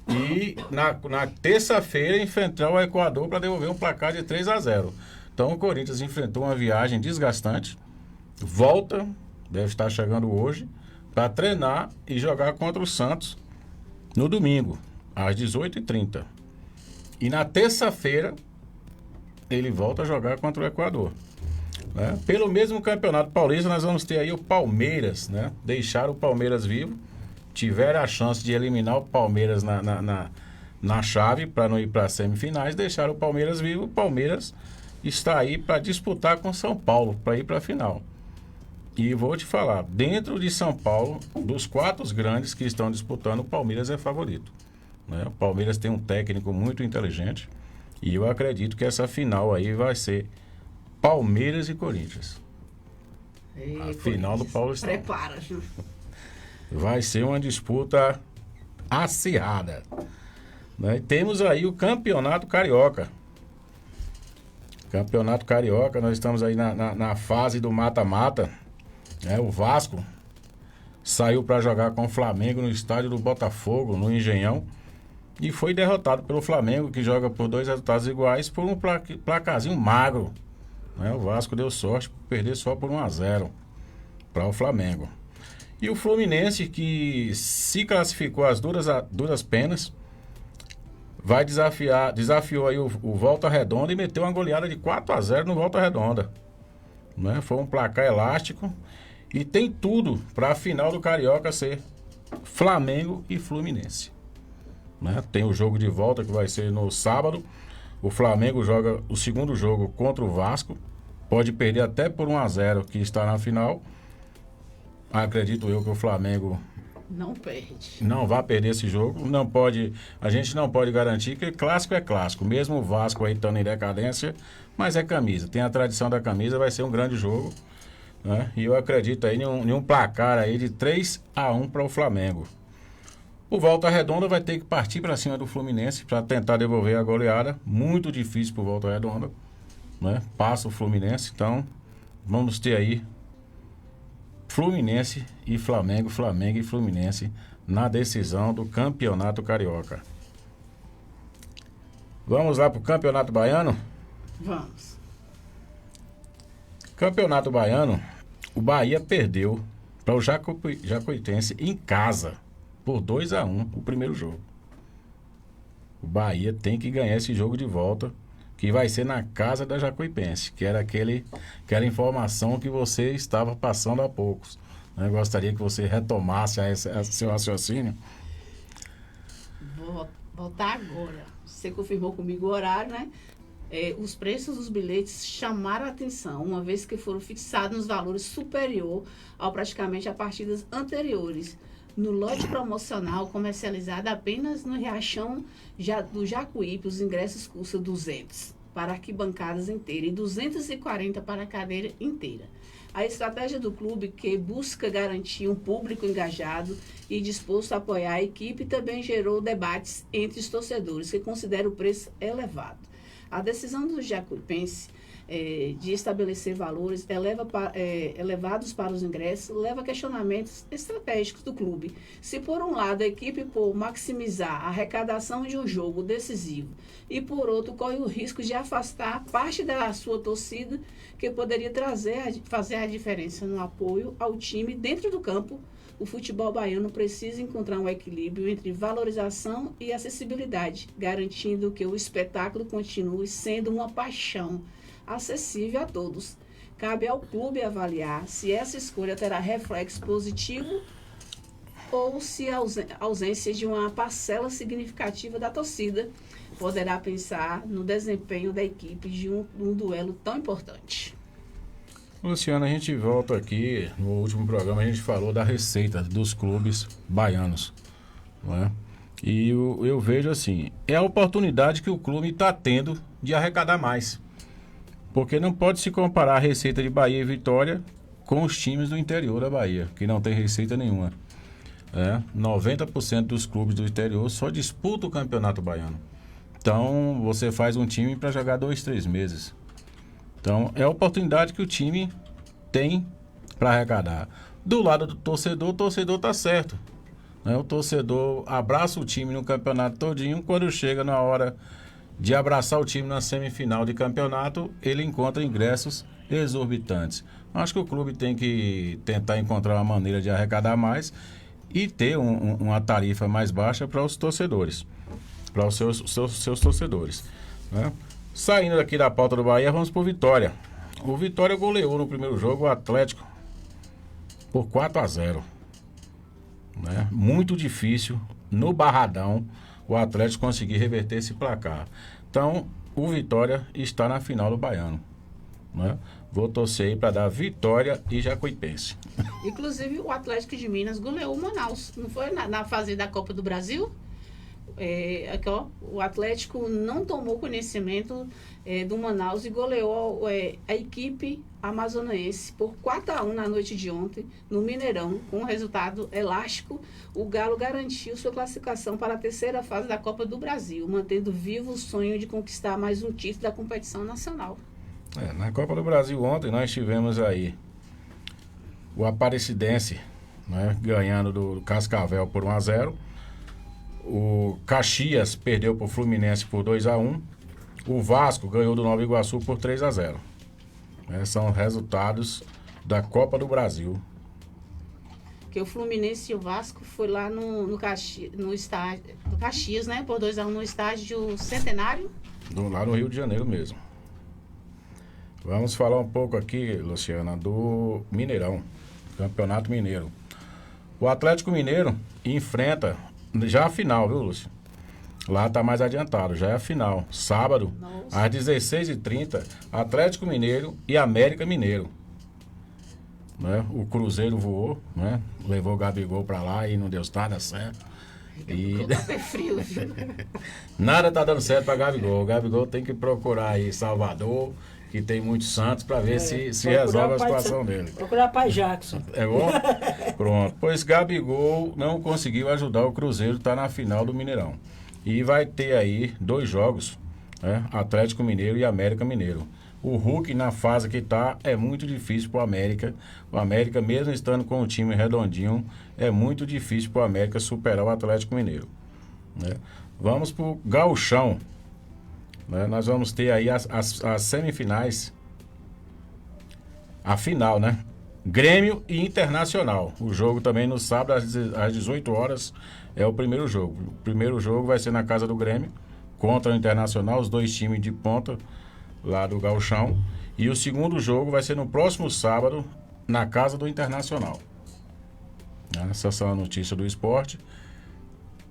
E na terça-feira enfrentar o Equador para devolver um placar de 3-0. Então o Corinthians enfrentou uma viagem desgastante. Volta, deve estar chegando hoje, para treinar e jogar contra o Santos no domingo, às 18h30. E na terça-feira ele volta a jogar contra o Equador. Pelo mesmo Campeonato Paulista, nós vamos ter aí o Palmeiras, deixar o Palmeiras vivo, tiver a chance de eliminar o Palmeiras na chave, para não ir para as semifinais, deixar o Palmeiras vivo. O Palmeiras está aí para disputar com São Paulo, para ir para a final. E vou te falar, dentro de São Paulo, dos 4 grandes que estão disputando, o Palmeiras é favorito. O Palmeiras tem um técnico muito inteligente e eu acredito que essa final aí vai ser Palmeiras e Corinthians. A final do Paulistão. Prepara. Vai ser uma disputa acirrada. Temos aí o Campeonato Carioca. Campeonato Carioca, nós estamos aí na fase do mata-mata. O Vasco saiu para jogar com o Flamengo no estádio do Botafogo, no Engenhão, e foi derrotado pelo Flamengo, que joga por 2 resultados iguais, por um placarzinho magro. O Vasco deu sorte por perder só por 1-0 para o Flamengo. E o Fluminense, que se classificou às duras penas, desafiou aí o Volta Redonda e meteu uma goleada de 4-0 no Volta Redonda. Né? Foi um placar elástico e tem tudo para a final do Carioca ser Flamengo e Fluminense. Né? Tem o jogo de volta que vai ser no sábado. O Flamengo joga o segundo jogo contra o Vasco. Pode perder até por 1-0 que está na final. Acredito eu que o Flamengo não perde. Não vai perder esse jogo. Não pode, a gente não pode garantir que clássico é clássico. Mesmo o Vasco aí estando em decadência, mas é camisa. Tem a tradição da camisa, vai ser um grande jogo. Né? E eu acredito aí em um placar aí de 3-1 para o Flamengo. O Volta Redonda vai ter que partir para cima do Fluminense para tentar devolver a goleada. Muito difícil para o Volta Redonda. Né? Passa o Fluminense, então vamos ter aí Fluminense e Flamengo, Flamengo e Fluminense na decisão do Campeonato Carioca. Vamos lá para o Campeonato Baiano? Vamos. Campeonato Baiano, o Bahia perdeu para o Jacuipense em casa por 2-1 o primeiro jogo. O Bahia tem que ganhar esse jogo de volta, que vai ser na casa da Jacuipense, que era aquela informação que você estava passando há poucos. Eu gostaria que você retomasse seu raciocínio. Vou voltar agora. Você confirmou comigo o horário, né? Os preços dos bilhetes chamaram a atenção, uma vez que foram fixados nos valores superior ao praticamente a partidas anteriores. No lote promocional comercializado apenas no Riachão do Jacuípe, os ingressos custam 200 para arquibancadas inteiras e 240 para a cadeira inteira. A estratégia do clube, que busca garantir um público engajado e disposto a apoiar a equipe, também gerou debates entre os torcedores, que consideram o preço elevado. A decisão do Jacuipense de estabelecer valores elevados para os ingressos leva a questionamentos estratégicos do clube. Se por um lado a equipe por maximizar a arrecadação de um jogo decisivo e por outro corre o risco de afastar parte da sua torcida que poderia fazer a diferença no apoio ao time dentro do campo, o futebol baiano precisa encontrar um equilíbrio entre valorização e acessibilidade, garantindo que o espetáculo continue sendo uma paixão acessível a todos. Cabe ao clube avaliar se essa escolha terá reflexo positivo ou se a ausência de uma parcela significativa da torcida poderá pensar no desempenho da equipe de um duelo tão importante. Luciano, a gente volta aqui, no último programa a gente falou da receita dos clubes baianos, não é? E eu vejo assim, é a oportunidade que o clube está tendo de arrecadar mais. Porque não pode se comparar a receita de Bahia e Vitória com os times do interior da Bahia, que não tem receita nenhuma. 90% dos clubes do interior só disputam o Campeonato Baiano. Então, você faz um time para jogar 2-3 meses. Então, é a oportunidade que o time tem para arrecadar. Do lado do torcedor, o torcedor está certo. O torcedor abraça o time no campeonato todinho, quando chega na hora de abraçar o time na semifinal de campeonato, ele encontra ingressos exorbitantes. Acho que o clube tem que tentar encontrar uma maneira de arrecadar mais e ter uma tarifa mais baixa para os torcedores, para os seus torcedores. Né? Saindo daqui da pauta do Bahia, vamos para o Vitória. O Vitória goleou no primeiro jogo o Atlético por 4-0. Né? Muito difícil no Barradão o Atlético conseguir reverter esse placar. Então, o Vitória está na final do Baiano. Né? Vou torcer aí para dar Vitória e Jacuipense. Inclusive, o Atlético de Minas goleou o Manaus. Não foi na fase da Copa do Brasil? Aqui, ó, o Atlético não tomou conhecimento do Manaus e goleou a equipe amazonense por 4-1 na noite de ontem, no Mineirão. Com um resultado elástico, o Galo garantiu sua classificação para a terceira fase da Copa do Brasil, mantendo vivo o sonho de conquistar mais um título da competição nacional. Na Copa do Brasil ontem nós tivemos aí o Aparecidense, né, ganhando do Cascavel por 1-0. O Caxias perdeu para o Fluminense por 2-1. O Vasco ganhou do Nova Iguaçu por 3-0. São resultados da Copa do Brasil. Porque o Fluminense e o Vasco foi lá no estádio do Caxias, né? Por 2-1 no estádio Centenário. Lá no Rio de Janeiro mesmo. Vamos falar um pouco aqui, Luciana, do Mineirão, Campeonato Mineiro. O Atlético Mineiro enfrenta já a final, viu, Lúcio? Lá tá mais adiantado, já é a final. Sábado, Nossa. às 16h30, Atlético Mineiro e América Mineiro. Né? O Cruzeiro voou, né? Levou o Gabigol pra lá e não deu nada certo. E É frio, viu? nada tá dando certo pra Gabigol. O Gabigol tem que procurar aí Salvador, que tem muitos santos, pra ver se resolve a situação dele. Procurar pai Jackson. É bom? Pronto. Pois Gabigol não conseguiu ajudar o Cruzeiro, tá na final do Mineirão. E vai ter aí 2 jogos, né? Atlético Mineiro e América Mineiro. O Hulk, na fase que tá, é muito difícil pro América. O América, mesmo estando com o time redondinho, é muito difícil pro América superar o Atlético Mineiro. Né? Vamos pro Gauchão. Né? Nós vamos ter aí as semifinais. A final, né? Grêmio e Internacional. O jogo também no sábado, às 18 horas, é o primeiro jogo. O primeiro jogo vai ser na casa do Grêmio, contra o Internacional, os 2 times de ponta lá do Gauchão. E o segundo jogo vai ser no próximo sábado, na casa do Internacional. Essa é a notícia do esporte.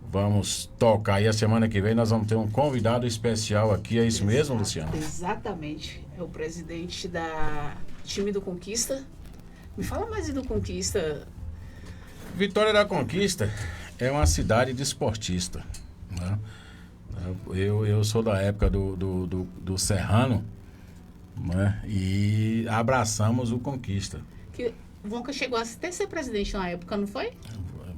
Vamos tocar aí a semana que vem. Nós vamos ter um convidado especial aqui. É isso mesmo, Luciano? Exatamente. É o presidente da time do Conquista. Me fala mais do Conquista. Vitória da Conquista é uma cidade de esportista. Né? Eu sou da época do Serrano, né? E abraçamos o Conquista. Que Vonca chegou até ser presidente na época, não foi?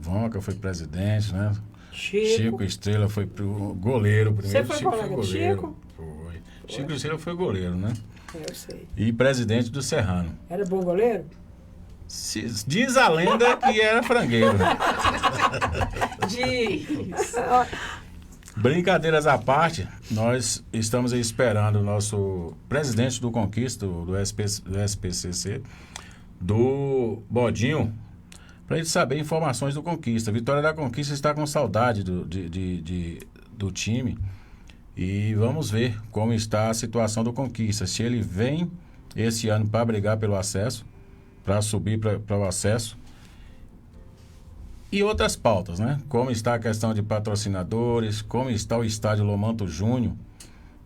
Vonca foi presidente, né? Chico. Estrela foi pro goleiro primeiro. Você foi Chico colega foi de goleiro. Chico? Foi. Chico Estrela foi goleiro, né? Eu sei. E presidente do Serrano. Era bom goleiro? Diz a lenda que era frangueiro. Diz. Brincadeiras à parte, nós estamos aí esperando o nosso presidente do Conquista, do SPCC, do Bodinho, para ele saber informações do Conquista. Vitória da Conquista está com saudade do time e vamos ver como está a situação do Conquista. Se ele vem esse ano para brigar pelo acesso, para subir para o acesso. E outras pautas, né? Como está a questão de patrocinadores, como está o estádio Lomanto Júnior,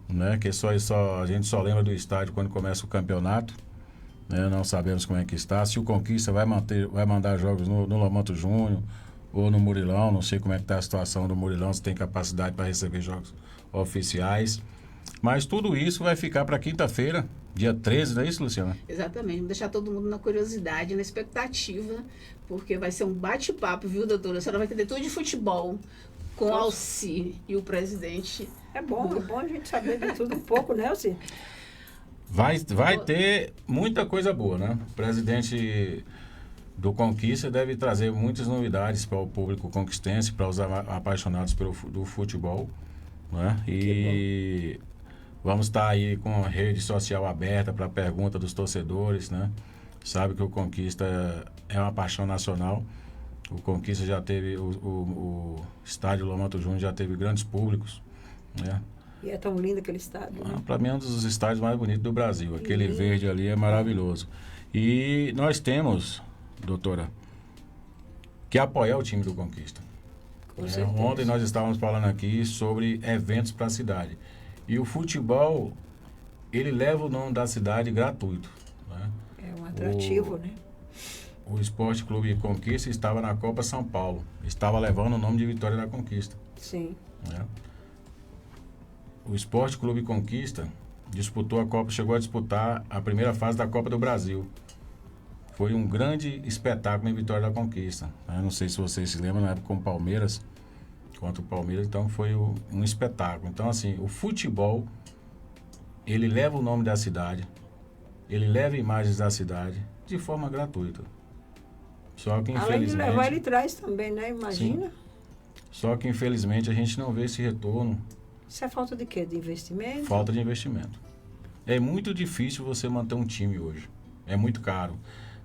né? Que a gente só lembra do estádio quando começa o campeonato, né? Não sabemos como é que está. Se o Conquista vai mandar jogos no Lomanto Júnior ou no Murilão, não sei como é que está a situação do Murilão, se tem capacidade para receber jogos oficiais. Mas tudo isso vai ficar para quinta-feira, dia 13, não é isso, Luciana? Exatamente, vamos deixar todo mundo na curiosidade, na expectativa, porque vai ser um bate-papo, viu, doutora? A senhora vai entender tudo de futebol com o Alci e o presidente. É bom a gente saber de tudo um pouco, né, Alci? Vai ter muita coisa boa, né? O presidente do Conquista deve trazer muitas novidades para o público conquistense, para os apaixonados do futebol, né? E vamos estar aí com a rede social aberta para pergunta dos torcedores, né? Sabe que o Conquista é uma paixão nacional. O Conquista já teve, o estádio Lomanto Júnior já teve grandes públicos, né? E é tão lindo aquele estádio, né? Para mim é um dos estádios mais bonitos do Brasil. Aquele verde ali é maravilhoso. E nós temos, doutora, que apoiar o time do Conquista. Com certeza. Ontem nós estávamos falando aqui sobre eventos para a cidade. E o futebol, ele leva o nome da cidade gratuito. Né? É um atrativo, né? O Esporte Clube Conquista estava na Copa São Paulo. Estava levando o nome de Vitória da Conquista. Sim. Né? O Esporte Clube Conquista disputou a Copa, chegou a disputar a primeira fase da Copa do Brasil. Foi um grande espetáculo em Vitória da Conquista. Eu não sei se vocês se lembram, na época com o Palmeiras, contra o Palmeiras, então foi um espetáculo. Então, assim, o futebol, ele leva o nome da cidade, ele leva imagens da cidade de forma gratuita. Só que, infelizmente... Além de levar, ele traz também, né? Imagina. Sim. Só que, infelizmente, a gente não vê esse retorno. Isso é falta de quê? De investimento? Falta de investimento. É muito difícil você manter um time hoje. É muito caro.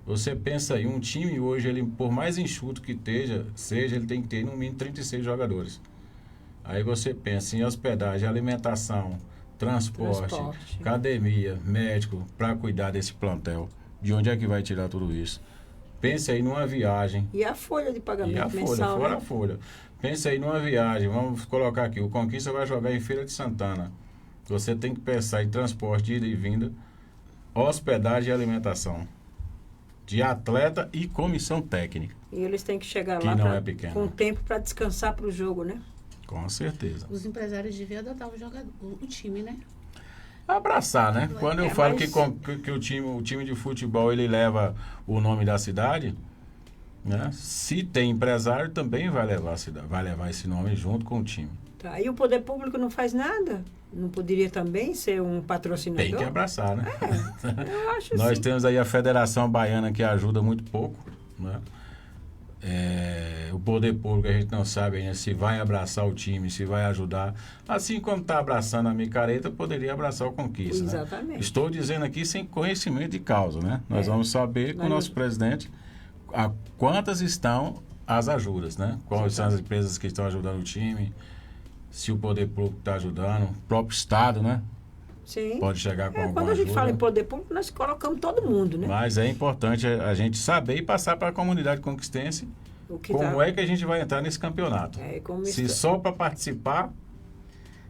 Você pensa aí, um time hoje, ele, por mais enxuto que seja, ele tem que ter no mínimo 36 jogadores. Aí você pensa em hospedagem, alimentação, transporte, academia, médico, para cuidar desse plantel. De onde é que vai tirar tudo isso? Pense aí numa viagem. E a folha de pagamento E a folha, mensal, fora né? a folha. Pense aí numa viagem, vamos colocar aqui, o Conquista vai jogar em Feira de Santana. Você tem que pensar em transporte, ida e vinda, hospedagem e alimentação. De atleta e comissão técnica. E eles têm que chegar Que lá não é pequeno. com tempo para descansar para o jogo, né? Com certeza. Os empresários deviam adotar o time, né? Abraçar, né? Quando eu falo mas- que o time de futebol ele leva o nome da cidade, né? Se tem empresário, também vai levar esse nome junto com o time. Tá. E o poder público não faz nada? Não poderia também ser um patrocinador? Tem que abraçar, né? Eu acho Nós assim. temos aí a Federação Baiana que ajuda muito pouco, né? O poder público a gente não sabe ainda se vai abraçar o time, se vai ajudar. Assim como está abraçando a micareta, poderia abraçar o Conquista. Né? Exatamente. Estou dizendo aqui sem conhecimento de causa, né? Nós vamos saber com o nosso presidente a quantas estão as ajudas, né? Quais são as empresas que estão ajudando o time, se o poder público está ajudando, o próprio Estado, né? Sim. Pode chegar com alguma Quando a gente ajuda. fala em poder público, nós colocamos todo mundo, né? Mas é importante a gente saber e passar para a comunidade conquistense O que como tá- é que a gente vai entrar nesse campeonato. como Se está- só para participar,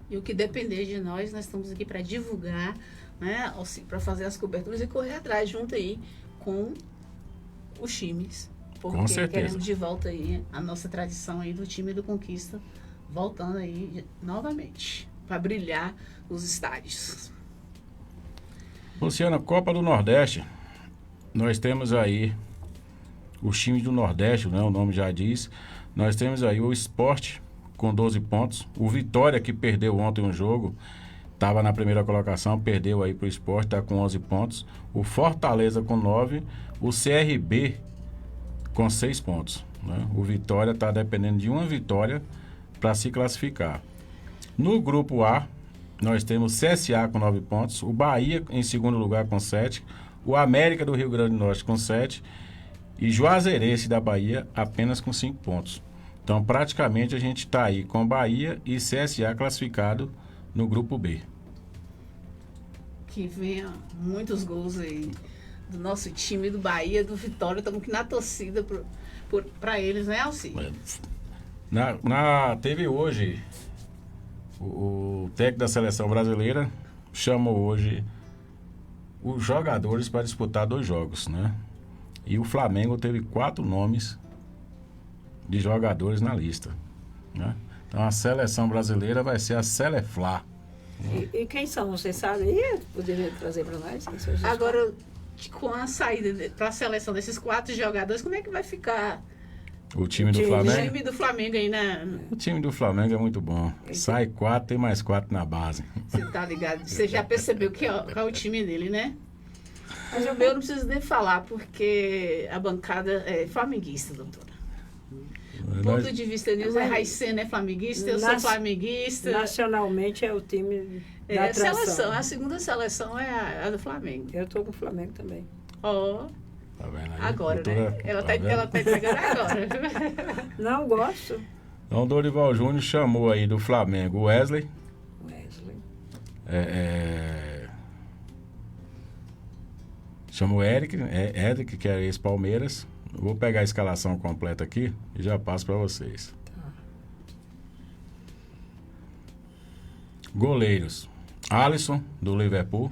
E o que depender de nós estamos aqui para divulgar, né? Para fazer as coberturas e correr atrás junto aí com os times. Porque Com certeza. queremos de volta aí a nossa tradição aí do time do Conquista, voltando aí novamente, para brilhar os estádios. Luciana, Copa do Nordeste, nós temos aí os times do Nordeste, né? O nome já diz. Nós temos aí o Sport com 12 pontos. O Vitória, que perdeu ontem um jogo, estava na primeira colocação, perdeu aí para o Sport, está com 11 pontos. O Fortaleza com 9. O CRB com 6 pontos. Né? O Vitória está dependendo de uma vitória para se classificar. No grupo A, nós temos CSA com 9 pontos, o Bahia em segundo lugar com 7, o América do Rio Grande do Norte com 7 e Juazeirense da Bahia apenas com 5 pontos. Então, praticamente, a gente está aí com Bahia e CSA classificado no grupo B. Que venha muitos gols aí do nosso time, do Bahia, do Vitória. Estamos aqui na torcida para eles, né, Alci? Teve hoje, o técnico da seleção brasileira chamou hoje os jogadores para disputar 2 jogos, né? E o Flamengo teve 4 nomes de jogadores na lista, né? Então a seleção brasileira vai ser a Seleflá. E quem são? Você sabe aí? Poderia trazer para nós? Quem são esses Agora, com a saída para a seleção desses 4 jogadores, como é que vai ficar O time do O o Flamengo? time do Flamengo aí, né? O time do Flamengo é muito bom. Sai 4, tem mais 4 na base. Você tá ligado? Você já percebeu qual é o time dele, né? Mas o meu não preciso nem falar, porque a bancada é flamenguista, doutora. Ponto de vista news é Raicena é flamenguista, eu sou flamenguista. Nacionalmente é o time da É a atração. seleção, a segunda seleção é a do Flamengo. Eu estou com o Flamengo também. Ó, Tá vendo aí? agora, Doutora, né? Ela vendo? tá entregando agora. Não gosto. Então, o Dorival Júnior chamou aí do Flamengo o Wesley. Wesley. Chamou o Eric, que é ex-Palmeiras. Vou pegar a escalação completa aqui e já passo para vocês. Goleiros: Alisson, do Liverpool.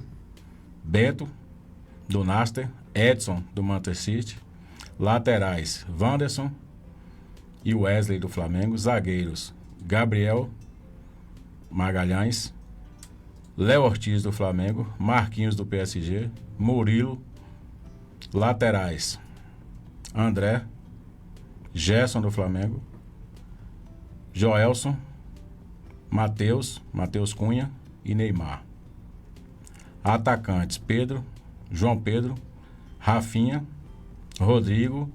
Bento, do Nasser. Edson, do Manchester City. Laterais: Wanderson e Wesley, do Flamengo. Zagueiros: Gabriel Magalhães. Léo Ortiz, do Flamengo. Marquinhos, do PSG. Murilo. Laterais: André, Gerson, do Flamengo. Joelson, Matheus Cunha e Neymar. Atacantes: Pedro, João Pedro, Rafinha, Rodrigo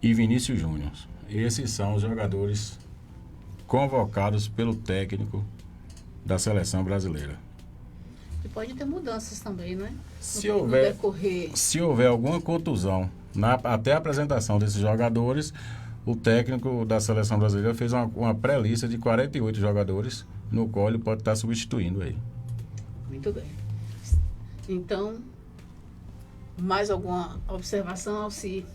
e Vinícius Júnior. Esses são os jogadores convocados pelo técnico da seleção brasileira. E pode ter mudanças também, né? Se No decorrer. se houver alguma contusão até a apresentação desses jogadores, o técnico da seleção brasileira fez uma pré-lista de 48 jogadores, no qual ele pode estar substituindo aí. Muito bem. Então, mais alguma observação, Alci?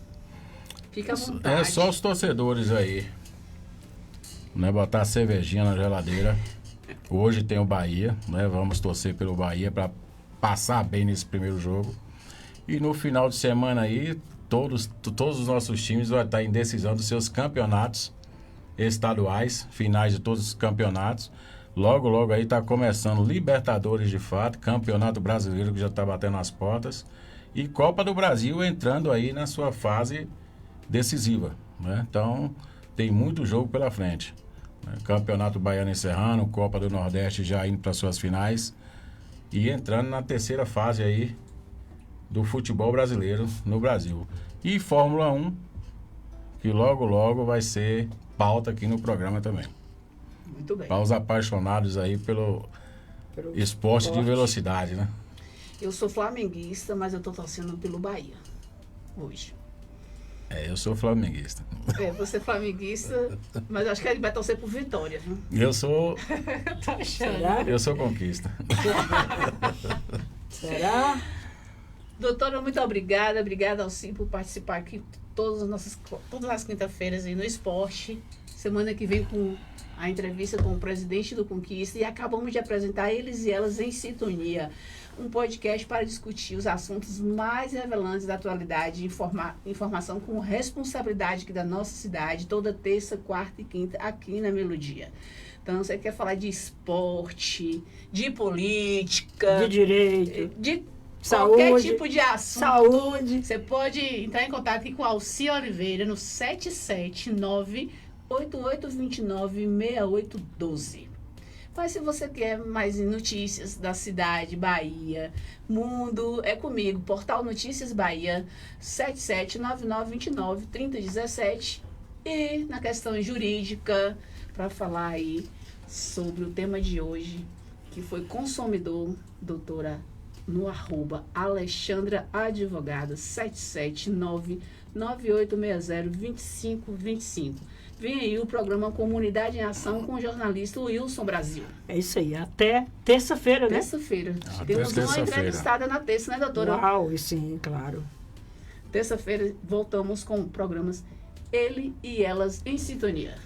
Fica à vontade. É só os torcedores aí, né, botar a cervejinha na geladeira. Hoje tem o Bahia, né? Vamos torcer pelo Bahia para passar bem nesse primeiro jogo. E no final de semana aí, todos os nossos times vão estar em decisão dos seus campeonatos estaduais, finais de todos os campeonatos. Logo, logo aí está começando Libertadores de fato, Campeonato Brasileiro que já está batendo as portas. E Copa do Brasil entrando aí na sua fase decisiva, né? Então, tem muito jogo pela frente. Campeonato Baiano encerrando, Copa do Nordeste já indo para suas finais e entrando na terceira fase aí do futebol brasileiro no Brasil. E Fórmula 1, que logo, logo vai ser pauta aqui no programa também. Muito bem. Para os apaixonados aí pelo esporte de velocidade, né? Eu sou flamenguista, mas eu tô torcendo pelo Bahia hoje. Eu sou flamenguista. Você é flamenguista, mas acho que ele vai torcer por Vitória, viu? Eu sou Tô achando. Será? Eu sou conquista. Será? Doutora, muito obrigada. Obrigada, Alci, por participar aqui todas as quinta-feiras aí no Esporte. Semana que vem com a entrevista com o presidente do Conquista. E acabamos de apresentar Eles e Elas em Sintonia. Um podcast para discutir os assuntos mais revelantes da atualidade, informação com responsabilidade aqui da nossa cidade, toda terça, quarta e quinta, aqui na Melodia. Então, você quer falar de esporte, de política, De direito. de Saúde, qualquer tipo de assunto. saúde. Você pode entrar em contato aqui com a Alci Oliveira no 779-8829-6812. Mas se você quer mais notícias da cidade, Bahia, mundo, é comigo. Portal Notícias Bahia, 7799293017. E na questão jurídica, para falar aí sobre o tema de hoje, que foi consumidor, doutora, no @ Alexandra Advogada, 77998602525. Vem aí o programa Comunidade em Ação com o jornalista Wilson Brasil. É isso aí. Até terça-feira, né? Terça-feira. Até Temos uma terça-feira. entrevistada na terça, né, doutora? Uau, e sim, claro. Terça-feira voltamos com programas Ele e Elas em Sintonia.